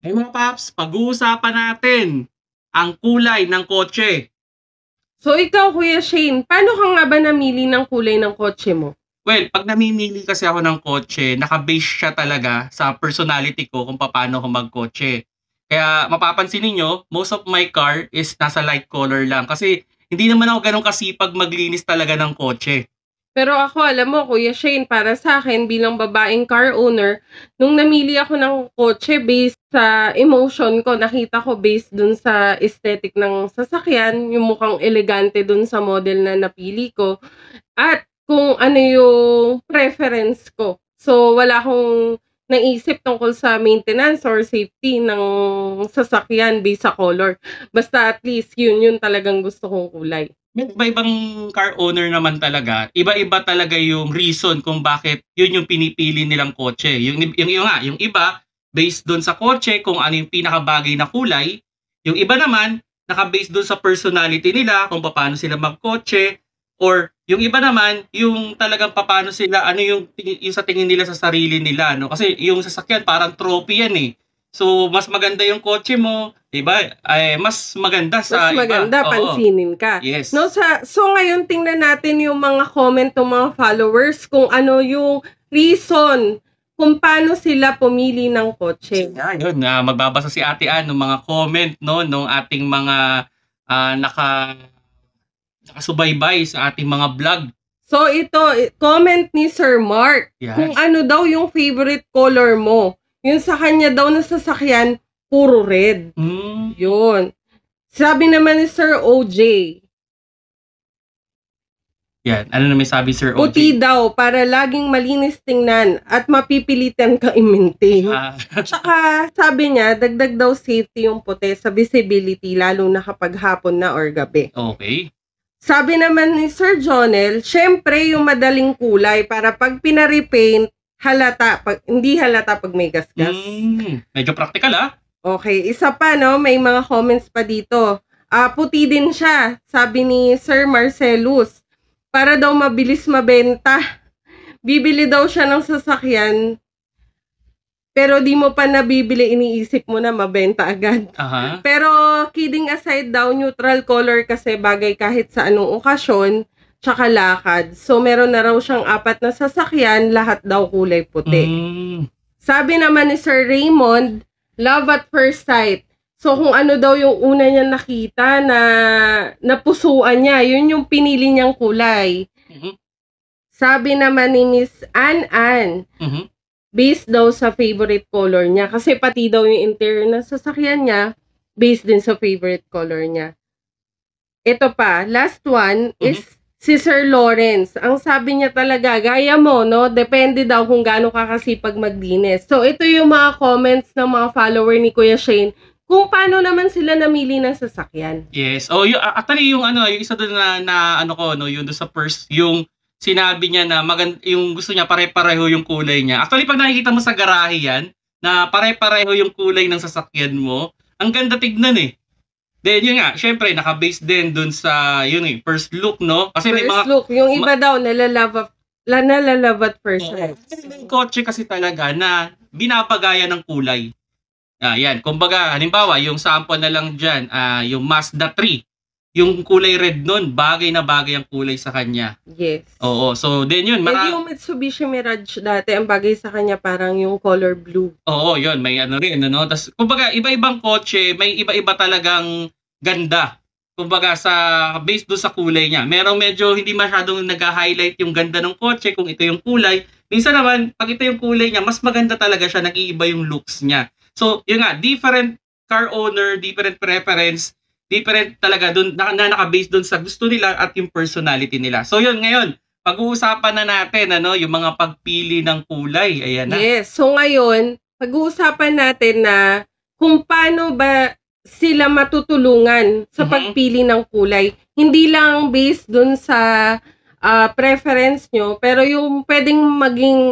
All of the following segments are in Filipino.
Hey mga paps, pag-uusapan natin ang kulay ng kotse. So ikaw, Kuya Shane, paano ka nga ba namili ng kulay ng kotse mo? Well, pag namimili kasi ako ng kotse, naka-base siya talaga sa personality ko kung paano ako magkotse. Kaya mapapansin ninyo, most of my car is nasa light color lang. Kasi hindi naman ako ganun kasipag maglinis talaga ng kotse. Pero ako, alam mo, Kuya Shane, para sa akin bilang babaeng car owner, nung namili ako ng kotse based sa emotion ko, nakita ko based dun sa aesthetic ng sasakyan, yung mukhang elegante dun sa model na napili ko, at kung ano yung preference ko. So, wala akong naisip tungkol sa maintenance or safety ng sasakyan based sa color. Basta at least yun talagang gusto kong kulay. May iba-ibang car owner naman talaga, iba-iba talaga yung reason kung bakit yun yung pinipili nilang kotse. Yung iba, based doon sa kotse, kung ano yung pinakabagay na kulay. Yung iba naman, naka-based doon sa personality nila, kung paano sila magkotse. Or yung iba naman, yung talagang paano sila, ano yung sa tingin nila sa sarili nila. No? Kasi yung sasakyan, parang trophy yan eh. So, mas maganda yung kotse mo, diba? Ay, mas maganda sa Mas maganda, iba. Oo. pansinin ka. Yes. No, so ngayon tingnan natin yung mga comment ng mga followers kung ano yung reason kung paano sila pumili ng kotse. Yun, magbabasa si Ate Ann ng mga comment no nung ating mga nakasubaybay sa ating mga vlog. So ito, comment ni Sir Mark, Yan. kung ano daw yung favorite color mo. Yung sa kanya daw na sasakyan, puro red. Yun. Sabi naman ni Sir OJ, Yan. Ano na may sabi Sir OJ? puti daw para laging malinis tingnan at mapipilitan kang i-maintain. Tsaka sabi niya, dagdag daw safety yung puti sa visibility lalo na kapag hapon na or gabi. Okay. Sabi naman ni Sir Jonel, syempre yung madaling kulay para pag pinarepaint, hindi halata pag may gasgas. Medyo practical Okay, isa pa no, may mga comments pa dito. Puti din siya, sabi ni Sir Marcelus. Para daw mabilis mabenta. Bibili daw siya ng sasakyan, pero di mo pa nabibili, iniisip mo na mabenta agad. Pero kidding aside daw, neutral color kasi bagay kahit sa anong okasyon, tsaka lakad. So meron na raw siyang 4 na sasakyan, lahat daw kulay puti. Sabi naman ni Sir Raymond, love at first sight. So kung ano daw yung una niya nakita na napusuan niya, yun yung pinili niyang kulay. Sabi naman ni Miss Ann, based daw sa favorite color niya. Kasi pati daw yung interior ng sasakyan niya, based din sa favorite color niya. Ito pa, last one is si Sir Lawrence. Ang sabi niya talaga, gaya mo, no? Depende daw kung gaano ka kasipag maglinis. So ito yung mga comments ng mga follower ni Kuya Shane kung paano naman sila namili ng sasakyan. Yes. Oh, actually yung yung isa doon na yung doon sa first, yung sinabi niya na yung gusto niya pare-pareho yung kulay niya. Actually pag nakikita mo sa garahe yan, na pare-pareho yung kulay ng sasakyan mo, ang ganda tignan eh. Then yun nga, syempre naka-base din doon sa first look, no? Kasi may mga look, yung iba daw nalalove at first sight. May kotse kasi talaga na binapagaya ng kulay. Yan. Kumbaga, halimbawa, yung sample na lang dyan, yung Mazda 3, yung kulay red nun, bagay na bagay ang kulay sa kanya. Yes. Oo. So, then yun. And yung Mitsubishi Mirage dati, ang bagay sa kanya parang yung color blue. Oo, yun. May rin, no? Tas, kumbaga, iba-ibang kotse, may iba-iba talagang ganda. Kumbaga, based doon sa kulay niya. Merong medyo hindi masyadong nag-highlight yung ganda ng kotse kung ito yung kulay. Minsan naman, pag ito yung kulay niya, mas maganda talaga siya, nag-iiba yung looks niya. So, yun nga, different car owner, different preference, different talaga dun, na naka-base dun sa gusto nila at yung personality nila. So, yun, ngayon, pag-uusapan na natin, yung mga pagpili ng kulay. Ayan na. Yes. So, ngayon, pag-uusapan natin na kung paano ba sila matutulungan sa pagpili ng kulay. Hindi lang based dun sa preference nyo, pero yung pwedeng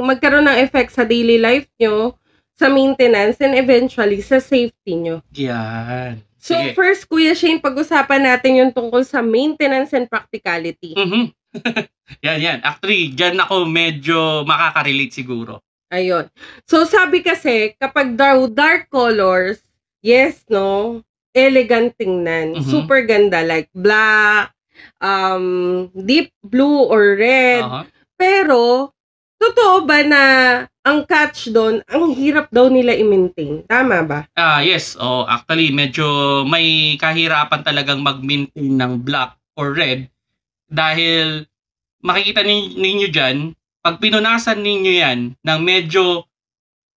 magkaroon ng effect sa daily life nyo, sa maintenance, and eventually sa safety nyo. Yan. So, first, Kuya Shane, pag-usapan natin yung tungkol sa maintenance and practicality. Yan. Actually, dyan ako medyo makaka-relate siguro. Ayun. So, sabi kasi, kapag daw dark colors, yes, no, elegant tingnan. Mhm. Super ganda, like black, deep blue or red. Aha. Pero, totoo ba na ang catch doon, ang hirap daw nila i-maintain? Tama ba? Yes. Oh, actually medyo may kahirapan talagang mag-maintain ng black or red dahil makikita ninyo diyan, 'pag pinunasan ninyo 'yan ng medyo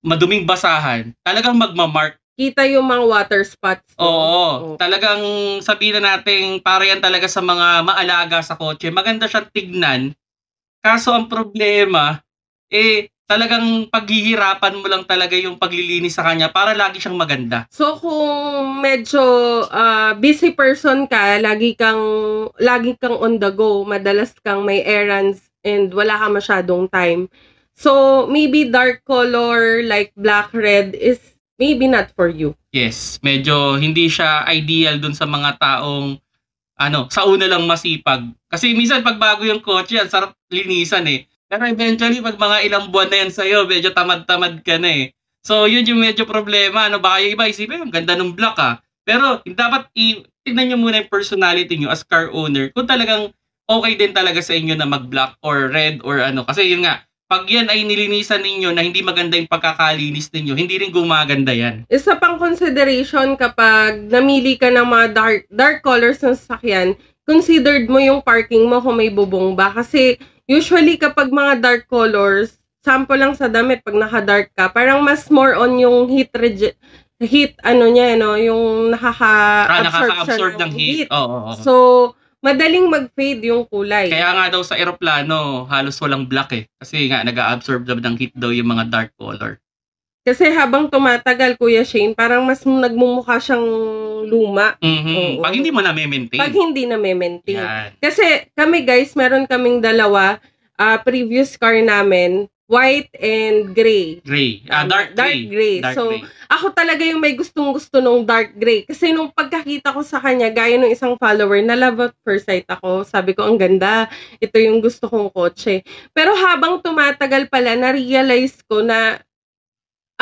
maduming basahan, talagang magma-mark. Kita yung mga water spots. No? Oo, Oo. talagang sabihin na nating para yan talaga sa mga maalaga sa kotse. Maganda siyang tignan, kaso ang problema, talagang paghihirapan mo lang talaga yung paglilinis sa kanya para lagi siyang maganda. So kung medyo busy person ka, lagi kang on the go, madalas kang may errands and wala ka masyadong time. So maybe dark color like black, red is maybe not for you. Yes, medyo hindi siya ideal dun sa mga taong sa una lang masipag. Kasi minsan pag bago yung kotse, ang sarap linisan eh. Pero eventually, pag mga ilang buwan na yan sa'yo, medyo tamad-tamad ka na eh. So, yun yung medyo problema. Baka yung iba isipin, ang ganda ng black Pero, dapat tignan nyo muna yung personality nyo as car owner. Kung talagang okay din talaga sa inyo na mag-black or red or Kasi yun nga, pag yan ay nilinisan ninyo na hindi maganda yung pagkakalinis ninyo, hindi rin gumaganda yan. Isa pang consideration kapag namili ka ng mga dark colors ng sasakyan, considered mo yung parking mo kung may bubong ba. Kasi usually kapag mga dark colors, sample lang sa damit pag naka-dark ka, parang mas more on yung heat niya, no? Yung Nakaka-absorb ng heat. Oo. So, madaling mag-fade yung kulay. Kaya nga daw sa eroplano, halos walang black Kasi nga, nag-a-absorb ng heat daw yung mga dark color. Kasi habang tumatagal, Kuya Shane, parang mas nagmumukha siyang luma. Mm-hmm. Pag hindi mo na-maintain. Pag hindi na-maintain. Yan. Kasi kami guys, meron kaming dalawa, previous car namin, white and gray. Gray. Dark gray. So, ako talaga yung may gustong-gusto nung dark gray. Kasi nung pagkakita ko sa kanya, gaya ng isang follower, na love at first sight ako. Sabi ko, ang ganda. Ito yung gusto kong kotse. Pero habang tumatagal pala, na-realize ko na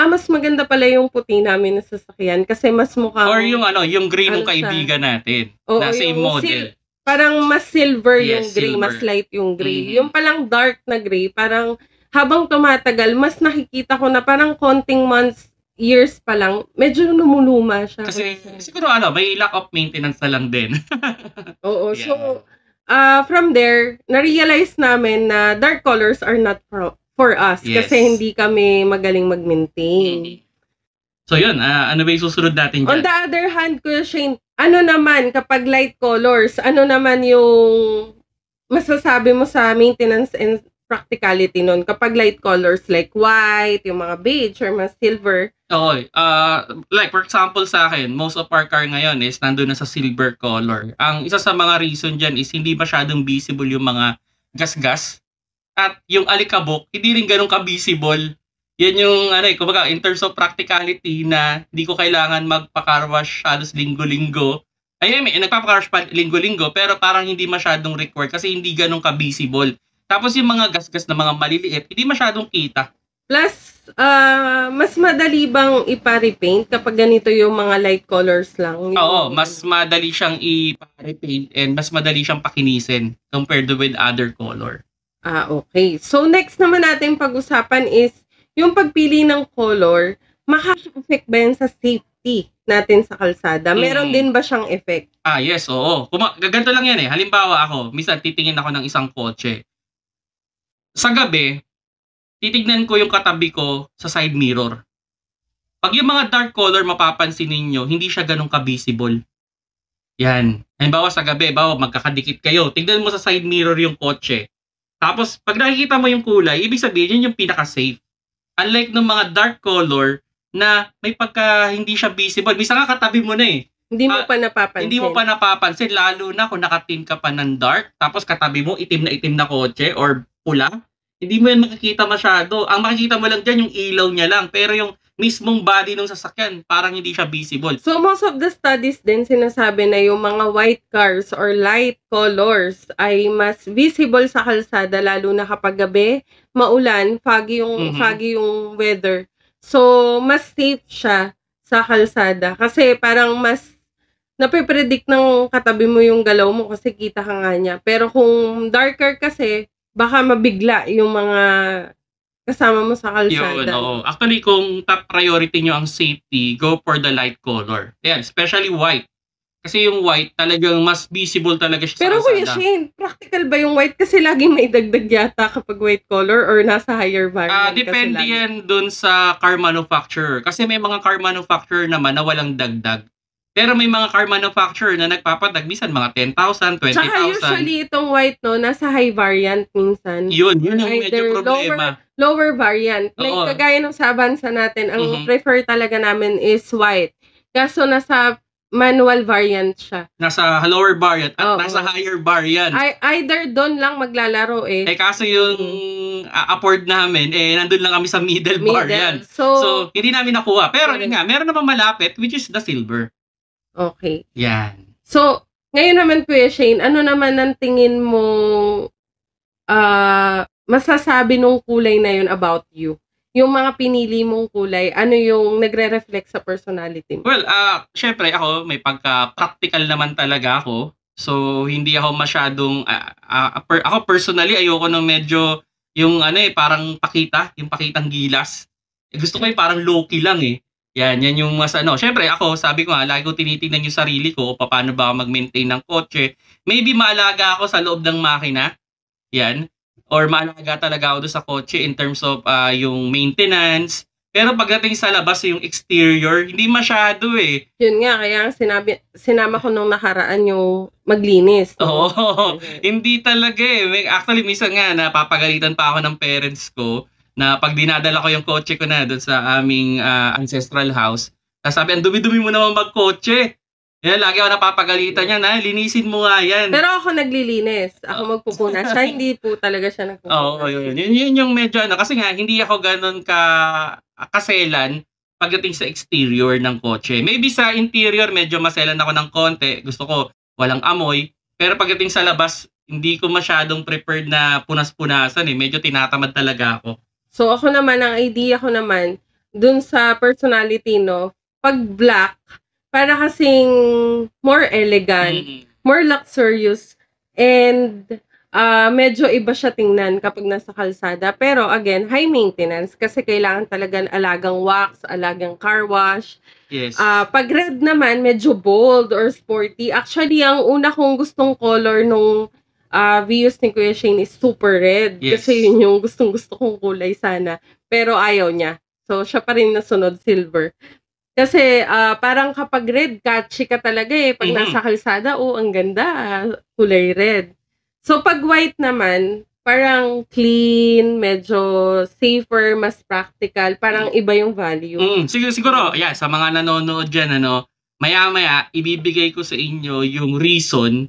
mas maganda pala yung puti namin na sasakyan kasi mas mukhang... Or yung gray ng kaibigan natin. Na same model. Parang mas silver yung gray, silver. mas light yung gray. Mm-hmm. Yung palang dark na gray, parang habang tumatagal, mas nakikita ko na parang konting months, years pa lang, medyo lumuluma siya. Kasi siguro may lack of maintenance na lang din. Oo. Yeah. So, from there, na-realize namin na dark colors are not for us. Yes. Kasi hindi kami magaling mag-maintain. So yun, ano ba yung susunod natin dyan? On the other hand, Kuya Shane, ano naman kapag light colors, ano naman yung masasabi mo sa maintenance and practicality nun kapag light colors like white, yung mga beige or mga silver? Okay. Like for example sa akin, most of our car ngayon is nandun na sa silver color. Ang isa sa mga reason dyan is hindi masyadong visible yung mga gas-gas. At yung alikabok, hindi rin ganun ka-visible. Yan yung, kumbaga, in terms of practicality na hindi ko kailangan magpa-car wash halos linggo-linggo. Nagpapa-car wash pa linggo-linggo, pero parang hindi masyadong required kasi hindi ganun ka-visible. Tapos yung mga gas-gas na mga maliliit, hindi masyadong kita. Plus, mas madali bang ipa-repaint kapag ganito yung mga light colors lang? Oo, mas madali siyang ipa-repaint and mas madali siyang pakinisin compared to with other color. Okay. So, next naman natin pag-usapan is yung pagpili ng color, makaka-affect ba yan sa safety natin sa kalsada? Meron din ba siyang effect? Yes, oo. Ganito lang yan Halimbawa ako, minsan titingin ako ng isang kotse. Sa gabi, titignan ko yung katabi ko sa side mirror. Pag yung mga dark color mapapansin ninyo, hindi siya ganun ka-visible. Yan. Halimbawa sa gabi, magkakadikit kayo. Tignan mo sa side mirror yung kotse. Tapos, pag nakikita mo yung kulay, ibig sabihin yun yung pinaka-safe. Unlike ng mga dark color na may pagka hindi siya visible. Bisa nga katabi mo na Hindi mo pa napapansin. Hindi mo pa napapansin, lalo na kung nakatin ka pa ng dark, tapos katabi mo itim na kotse or pula. Hindi mo yan makikita masyado. Ang makikita mo lang dyan yung ilaw niya lang. Pero yung mismong body ng sasakyan. Parang hindi siya visible. So, most of the studies din sinasabi na yung mga white cars or light colors ay mas visible sa kalsada, lalo na kapag gabi, maulan, foggy yung weather. So, mas safe siya sa kalsada. Kasi parang mas napipredict ng katabi mo yung galaw mo kasi kita ka nga niya. Pero kung darker kasi, baka mabigla yung mga kasama mo sa Yun, kalsada. oo. Actually, kung top priority nyo ang safety, go for the light color. Ayan, especially white. Kasi yung white, talagang mas visible talaga siya Pero sa Kuya kalsada. Shane, practical ba yung white? Kasi laging may dagdag yata kapag white color or nasa higher variant Depende kasi lagi. yan dun sa car manufacturer. Kasi may mga car manufacturer naman na walang dagdag. Pero may mga car manufacturer na nagpapadag, minsan mga 10,000, 20,000. Tsaka usually itong white, no, nasa high variant minsan. Yun ang medyo Either problema. lower variant. Like Oo. kagaya ng sa Avanza natin, ang Mhm. prefer talaga namin is white. Kaso nasa manual variant siya. Nasa lower variant at Oo. nasa higher variant. Either doon lang maglalaro eh. Kaso yung afford namin, nandun lang kami sa middle variant. So, hindi namin nakuha. Pero yun nga, meron naman malapit, which is the silver. Okay. Yan. So, ngayon naman Kuya Shane, ano naman ang tingin mong masasabi nung kulay na yun about you? Yung mga pinili mong kulay, ano yung nagre-reflect sa personality mo? Well, syempre ako, may pagka-practical naman talaga ako. So, hindi ako masyadong, ako personally, ayoko nung medyo, yung parang yung pakitang gilas. Gusto ko yung parang low-key lang eh. Yan yung mas syempre ako, sabi ko nga, lagi ko tinitingnan yung sarili ko, paano ba ako mag-maintain ng kotse. Maybe maalaga ako sa loob ng makina. Yan. Or maalaga talaga ako doon sa kotse in terms of yung maintenance. Pero pagdating sa labas, yung exterior, hindi masyado eh. Yun nga, kaya sinama ko nung nakaraan yung maglinis. No? Oo, hindi talaga eh. Actually, minsan nga, napapagalitan pa ako ng parents ko na pag dinadala ko yung kotse ko na doon sa aming ancestral house, sabi, ang dumi-dumi mo naman magkotse. Yan, lagi ako napapagalitan niya na, linisin mo nga yan. Pero ako naglilinis. Ako magpupuna. Siya hindi po talaga siya nagpupuna. Oo, yun yung medyo kasi nga, hindi ako ganun kaselan pagdating sa exterior ng kotse. Maybe sa interior, medyo maselan ako ng konti. Gusto ko walang amoy. Pero pagdating sa labas, hindi ko masyadong prepared na punas-punasan eh. Medyo tinatamad talaga ako. So ako naman, ang idea ko naman, dun sa personality, no, pag black, para kasing more elegant, more luxurious, and medyo iba siya tingnan kapag nasa kalsada. Pero again, high maintenance kasi kailangan talaga alagang wax, alagang car wash. Yes. Pag red naman, medyo bold or sporty. Actually, ang una kong gustong color nung Vios ni Kuya Shane is super red. Yes. Kasi yun yung gustong-gusto kong kulay sana. Pero ayaw niya. So, siya pa rin nasunod, silver. Kasi parang kapag red, catchy ka talaga eh. Pag nasa kalsada, ang ganda, kulay red. So pag white naman, parang clean, medyo safer, mas practical, parang iba yung value. Siguro, sa mga nanonood dyan, maya-maya, ibibigay ko sa inyo yung reason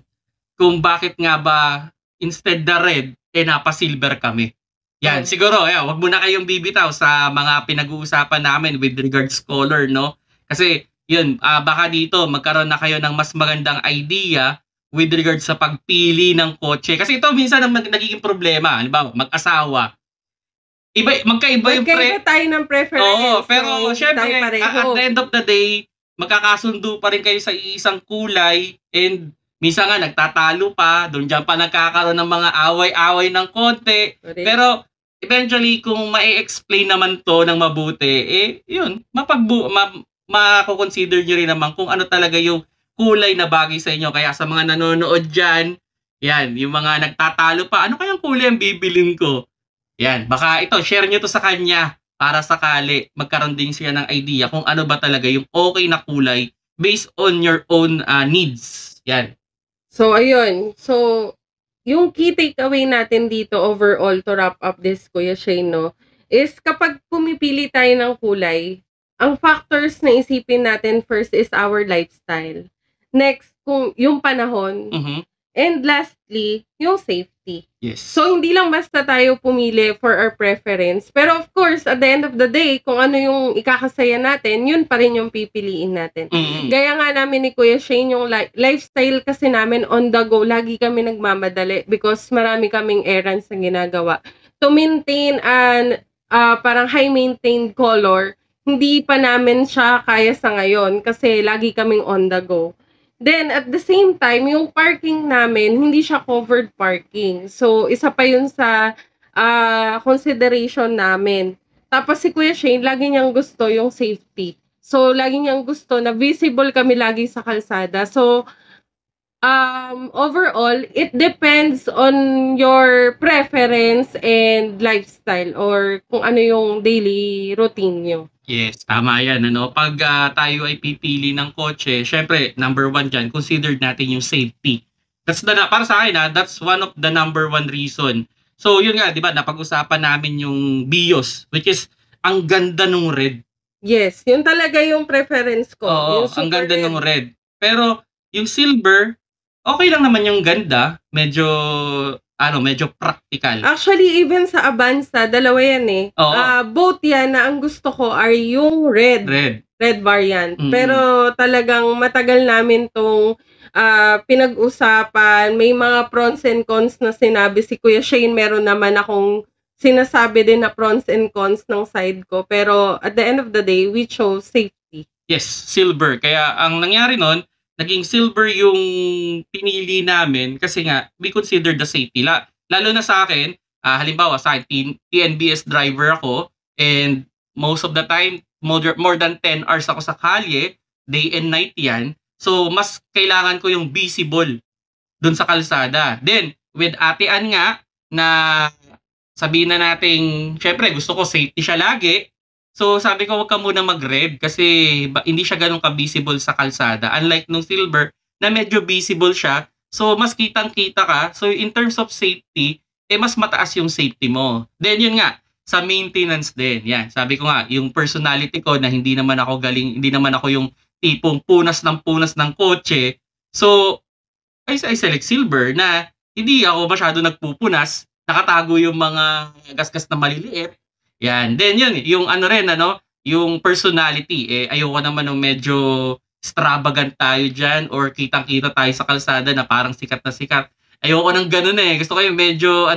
kung bakit nga ba instead the red, napa-silver kami. Yan, siguro, wag mo na kayong bibitaw sa mga pinag-uusapan namin with regards color, no? Kasi, yun, baka dito magkaroon na kayo ng mas magandang idea with regards sa pagpili ng kotse. Kasi ito, minsan ang nagiging problema. Halimbawa, mag-asawa. Magkaiba tayo ng preference. Oo, pero syempre, at the end of the day, magkakasundo pa rin kayo sa isang kulay and minsan nga nagtatalo pa, dyan pa nagkakaroon ng mga away-away ng konti. Correct. Pero eventually, kung ma-explain naman to ng mabuti, yun, mako-consider nyo rin naman kung ano talaga yung kulay na bagay sa inyo. Kaya sa mga nanonood dyan, yan, yung mga nagtatalo pa, ano kayang kulay ang bibilin ko? Yan, baka ito, share nyo to sa kanya para sakali magkaroon din siya ng idea kung ano ba talaga yung okay na kulay based on your own needs. Yan. So, ayun. So, yung key takeaway natin dito overall to wrap up this, Kuya Shane, no, is kapag pumipili tayo ng kulay, ang factors na isipin natin first is our lifestyle. Next, kung yung panahon, And lastly, yung safety. Yes. So, hindi lang basta tayo pumili for our preference. Pero of course, at the end of the day, kung ano yung ikakasaya natin, yun pa rin yung pipiliin natin. Gaya nga namin ni Kuya Shane, yung lifestyle kasi namin on the go, lagi kami nagmamadali because marami kaming errands na ginagawa. To maintain an parang high-maintained color, hindi pa namin siya kaya sa ngayon kasi lagi kaming on the go. Then, at the same time, yung parking namin, hindi siya covered parking. So, isa pa yun sa consideration namin. Tapos si Kuya Shane, lagi niyang gusto yung safety. So, lagi niyang gusto na visible kami lagi sa kalsada. So, overall, it depends on your preference and lifestyle or kung ano yung daily routine nyo. Yes, tama yan. Pag tayo ay pipili ng kotse, syempre, number one dyan, considered natin yung safety. Para sa akin, that's one of the number one reason. So, yun nga, di ba, napag-usapan namin yung Vios, which is, ang ganda nung red. Yes, yun talaga yung preference ko. Oo, ang ganda nung red. Pero, yung silver, okay lang naman yung ganda. Medyo practical. Actually, even sa Avanza, dalawa yan eh. Both yan na ang gusto ko are yung red variant. Pero talagang matagal namin tong pinag-usapan. May mga pros and cons na sinabi si Kuya Shane. Meron naman akong sinasabi din na pros and cons ng side ko. Pero at the end of the day, we chose safety. Yes, silver. Kaya ang nangyari nun, naging silver yung pinili namin kasi nga, we consider the safety. Lalo na sa akin, halimbawa sa akin, TNBS driver ako and most of the time, more than 10 hours ako sa kalye, day and night yan. So, mas kailangan ko yung visible dun sa kalsada. Then, with Ate Ann nga, na sabihin na natin, syempre gusto ko safety siya lagi. So, sabi ko, wag ka muna mag-red kasi hindi siya ganun ka-visible sa kalsada. Unlike nung silver, na medyo visible siya. So, mas kitang-kita ka. So, in terms of safety, mas mataas yung safety mo. Then, yun nga, sa maintenance din. Yan, sabi ko nga, yung personality ko na hindi naman ako yung tipong punas ng kotse. So, I select silver na hindi ako masyado nagpupunas. Nakatago yung mga gasgas na maliliit. Yan. Then yun, yung yung personality, ayoko naman ng medyo extravagant tayo dyan or kitang-kita tayo sa kalsada na parang sikat na sikat. Ayoko ng ganun eh. Gusto ko yung medyo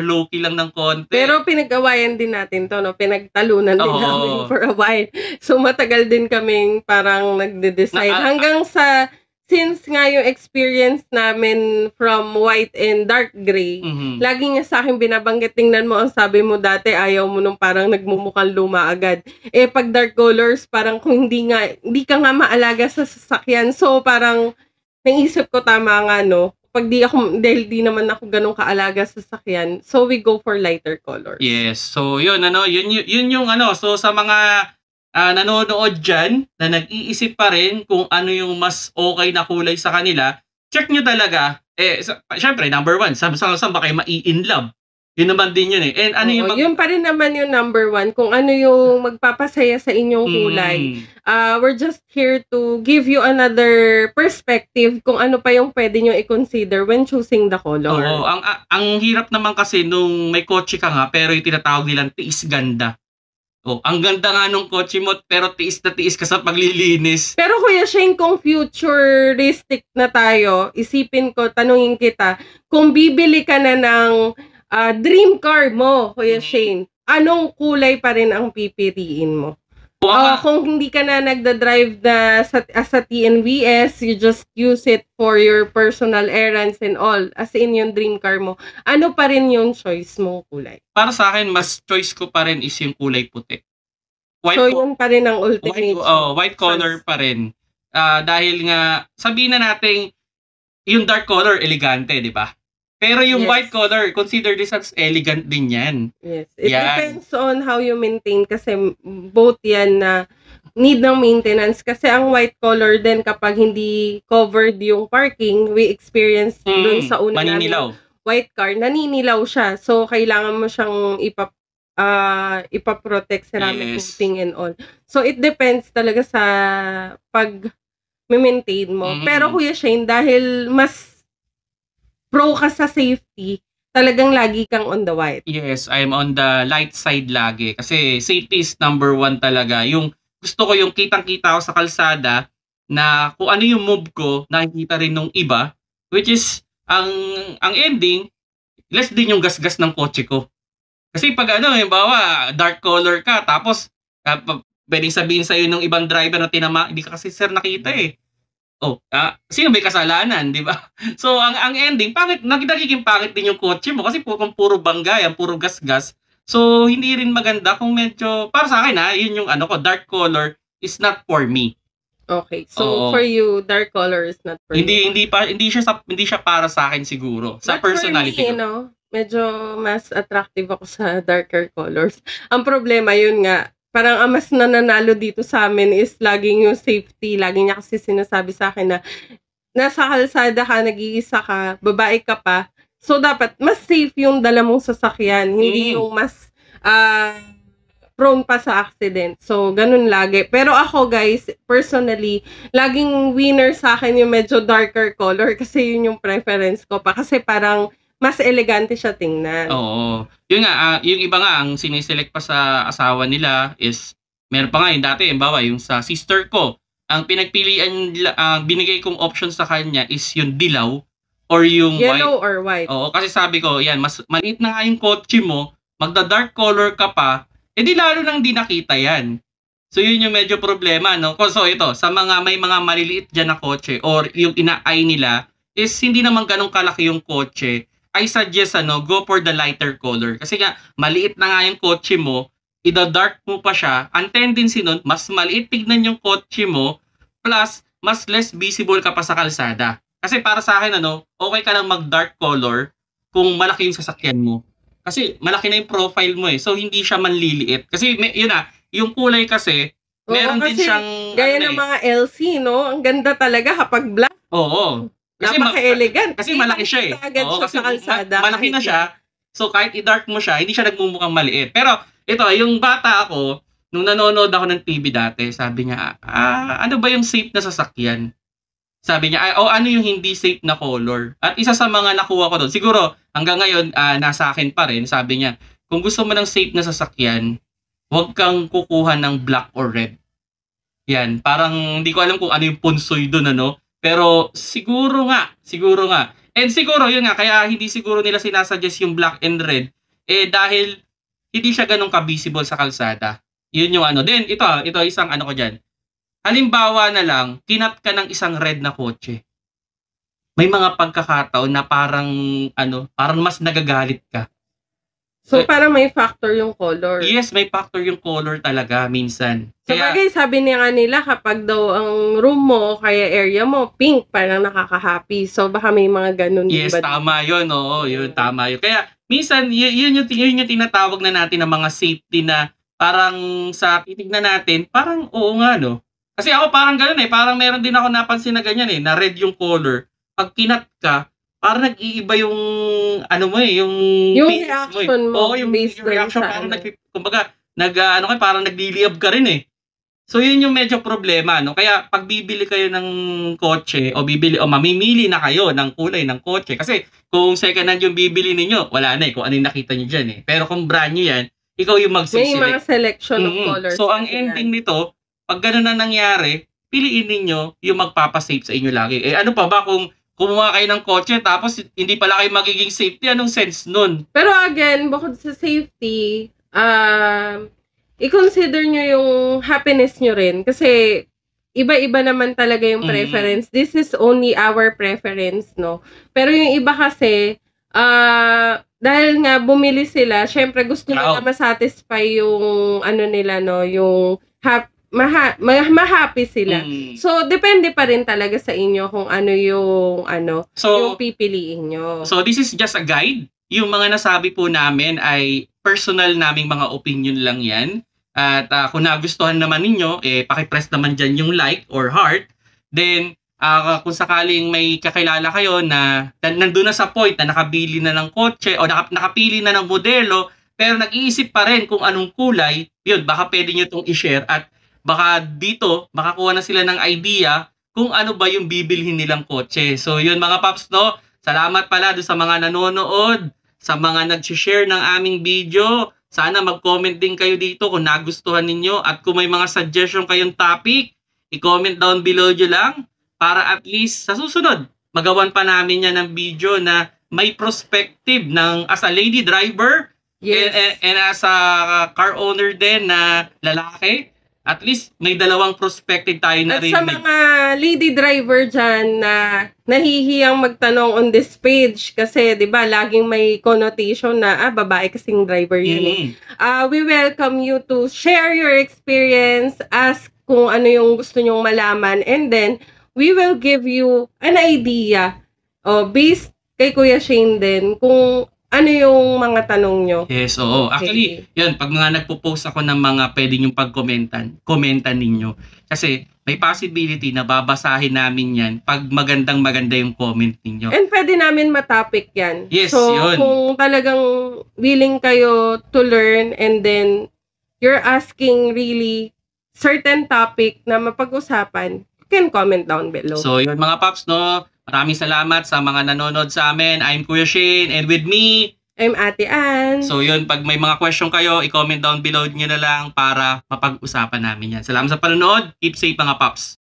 low-key lang ng konti. Pero pinag-awayan din natin to, no? Pinagtalunan din namin for a while. So matagal din kaming parang nagde-decide. Hanggang sa since nga yung experience namin from white and dark gray, lagi nga sa akin binabanggit, tingnan mo, ang sabi mo dati, ayaw mo nung parang nagmumukhang luma agad. Pag dark colors, parang kung hindi ka nga maalaga sa sasakyan. So, parang, naisip ko tama nga, no? Dahil di naman ako ganun kaalaga sa sasakyan, so we go for lighter colors. Yes. So, yun yung so sa mga nanonood dyan na nag-iisip pa rin kung ano yung mas okay na kulay sa kanila, check nyo talaga. Syempre, number one, saan ba kayo mai-in love? Yun naman din yun eh. And yun pa rin naman yung number one, kung ano yung magpapasaya sa inyong kulay. We're just here to give you another perspective kung ano pa yung pwede nyo i-consider when choosing the color. Oo, ang hirap naman kasi nung may kotse ka nga, pero yung tinatawag nilang tiis ganda. Ang ganda nga nung kotse mo, pero tiis na tiis ka sa paglilinis. Pero Kuya Shane, kung futuristic na tayo, tanungin kita, kung bibili ka na ng dream car mo, Kuya Shane, anong kulay pa rin ang pipiliin mo? Kung hindi ka na nagda-drive na as a TNVS, you just use it for your personal errands and all, as in yung dream car mo, ano pa rin yung choice mong kulay? Para sa akin, mas choice ko pa rin is yung kulay puti. Yun pa rin ang ultimate. White color pa rin. Dahil nga, sabihin na natin, yung dark color, elegante, di ba? Pero yung white color, consider this as elegant din yan. Yes. It depends on how you maintain kasi both yan na need ng maintenance. Kasi ang white color din kapag hindi covered yung parking, we experience dun sa una namin white car, naninilaw siya. So, kailangan mo siyang ipaprotect ceramic coating and all. So, it depends talaga sa pag-maintain mo. Pero Kuya Shane, dahil mas pro ka sa safety, talagang lagi kang on the white. Yes, I'm on the light side lagi. Kasi safety is number one talaga. Yung gusto ko yung kitang-kita ko sa kalsada na kung ano yung move ko, nakikita rin nung iba. Which is, ang ending, less din yung gasgas ng kotse ko. Kasi pag halimbawa, dark color ka, tapos pwedeng sabihin sa'yo ng ibang driver na tinama, hindi ka kasi sir nakita eh. Sino may kasalanan, di ba? So, ang ending, nagiging pangit din yung kotse mo kasi puro bangga yan, puro gasgas. So, hindi rin maganda kung medyo, para sa akin yun yung dark color is not for me. Okay. So, for you, dark color is not for you. Hindi siya para sa akin siguro. Sa personality for me, medyo mas attractive ako sa darker colors. Ang problema, yun nga, parang ang mas nananalo dito sa amin is laging yung safety. Lagi niya kasi sinasabi sa akin na nasa kalsada ka, nag-iisa ka, babae ka pa. So, dapat mas safe yung dala mong sasakyan. Hindi yung mas prone pa sa accident. So, ganun lagi. Pero ako, guys, personally, laging winner sa akin yung medyo darker color kasi yun yung preference ko pa. Kasi parang mas elegante siya tingnan. Oo. Yun nga, yung iba nga, ang siniselect pa sa asawa nila is, meron pa nga yung dati, yung sa sister ko, ang pinagpilian, binigay kong option sa kanya is yung dilaw or yung yellow white. or white. Oo, kasi sabi ko, yan, mas maliit na nga yung kotse mo, magda-dark color ka pa, edi lalo nang di nakita yan. So, yun yung medyo problema, no? So, ito, sa may mga maliliit dyan na kotse or yung ina-eye nila is hindi naman ganun kalaki yung kotse. I suggest go for the lighter color. Kasi nga, maliit na nga yung kotse mo, ida-dark mo pa siya, ang tendency nun, mas maliit tignan yung kotse mo, plus, mas less visible ka pa sa kalsada. Kasi para sa akin, okay ka lang mag-dark color kung malaki yung sasakyan mo. Kasi malaki na yung profile mo eh. So, hindi siya manliliit. Kasi, yung kulay kasi, meron din siyang... Gaya ng mga LC, no? Ang ganda talaga kapag black. Oo. Kasi napaka-elegant. Kasi malaki siya eh. Oo, kasi sa kalsada. Malaki na siya. So kahit i-dark mo siya, hindi siya nagmumukhang maliit. Pero ito, yung bata ako, nung nanonood ako ng TV dati, sabi niya, ano ba yung safe na sasakyan? Sabi niya, ano yung hindi safe na color? At isa sa mga nakuha ko doon, siguro hanggang ngayon, nasa akin pa rin, sabi niya, kung gusto mo ng safe na sasakyan, huwag kang kukuha ng black or red. Yan, parang hindi ko alam kung ano yung punsoy doon, Pero siguro nga. And siguro yun nga, kaya hindi siguro nila sinasuggest yung black and red dahil hindi siya ganun ka-visible sa kalsada. Yun yung Then ito isang ko diyan. Halimbawa na lang, kinat ka ng isang red na kotse. May mga pagkakataon na parang mas nagagalit ka. So, parang may factor yung color. Yes, may factor yung color talaga minsan. Sabagay, sabi niya nga nila kapag daw ang room mo o kaya area mo, pink, parang nakaka-happy. So, baka may mga ganun. Yes, tama yun. Oo, yun, tama yun. Kaya, minsan, yun yung tinatawag na natin ng mga safety na parang sa titignan natin, parang oo nga, Kasi ako parang ganun parang meron din ako napansin na ganyan na red yung color. Pag kinat ka, parang nag-iiba yung yung reaction mo. Oo, yung reaction parang kumbaga parang nagliliab ka rin eh. So yun yung medyo problema, Kaya pag bibili kayo ng kotse o mamimili na kayo ng kulay ng kotse kasi kung second hand yung bibili ninyo, wala na kung ano yung nakita niyo diyan eh. Pero kung brand new yan, ikaw yung mag-select. May mga selection of colors. So ang ending nito, pag gano'n na nangyari, piliin ninyo yung magpapa-safe sa inyo lagi. Ano pa ba kung kumuha kayo ng kotse tapos hindi pala kayo magiging safety, anong sense nun? Pero again, bukod sa safety, i-consider nyo yung happiness nyo rin. Kasi iba-iba naman talaga yung preference. This is only our preference, Pero yung iba kasi, dahil nga bumili sila, syempre gusto nila ma-satisfy yung nila, yung ma-happy sila. So, depende pa rin talaga sa inyo kung ano yung yung pipiliin nyo. So, this is just a guide. Yung mga nasabi po namin ay personal naming mga opinion lang yan. At kung nagustuhan naman ninyo, pakipress naman dyan yung like or heart. Then, kung sakaling may kakilala kayo na nandun na sa point na nakabili na ng kotse o nakapili na ng modelo, pero nag-iisip pa rin kung anong kulay, yun, baka pwede nyo itong i-share at baka dito, makakuha na sila ng idea kung ano ba yung bibilhin nilang kotse. So, yun mga paps, Salamat pala doon sa mga nanonood, sa mga nag-share ng aming video. Sana mag-comment din kayo dito kung nagustuhan ninyo at kung may mga suggestion kayong topic, i-comment down below nyo lang para at least sa susunod, magawan pa namin yan ng video na may perspective ng as a lady driver and as a car owner din na lalaki. At least may dalawang perspective tayo na At sa rin. mga lady driver dyan na nahihiyang magtanong on this page kasi 'di ba laging may connotation na babae kasing driver yun eh. We welcome you to share your experience, ask kung ano yung gusto nyong malaman, and then we will give you an idea based kay Kuya Shane din kung ano yung mga tanong nyo. Yes, oo. Okay. Actually, yun, pag mga nagpo-post ako ng mga pwede nyong komentan ninyo. Kasi may possibility na babasahin namin yan pag maganda yung comment ninyo. And pwede namin matopic yan. Yes, so, yun. kung talagang willing kayo to learn and then you're asking really certain topic na mapag-usapan, you can comment down below. So, yun mga paps, no? Maraming salamat sa mga nanonood sa amin. I'm Kuya Shane and with me, I'm Ate Ann. so yun, pag may mga question kayo, i-comment down below nyo na lang para mapag-usapan namin yan. Salamat sa panonood. Keep safe mga paps.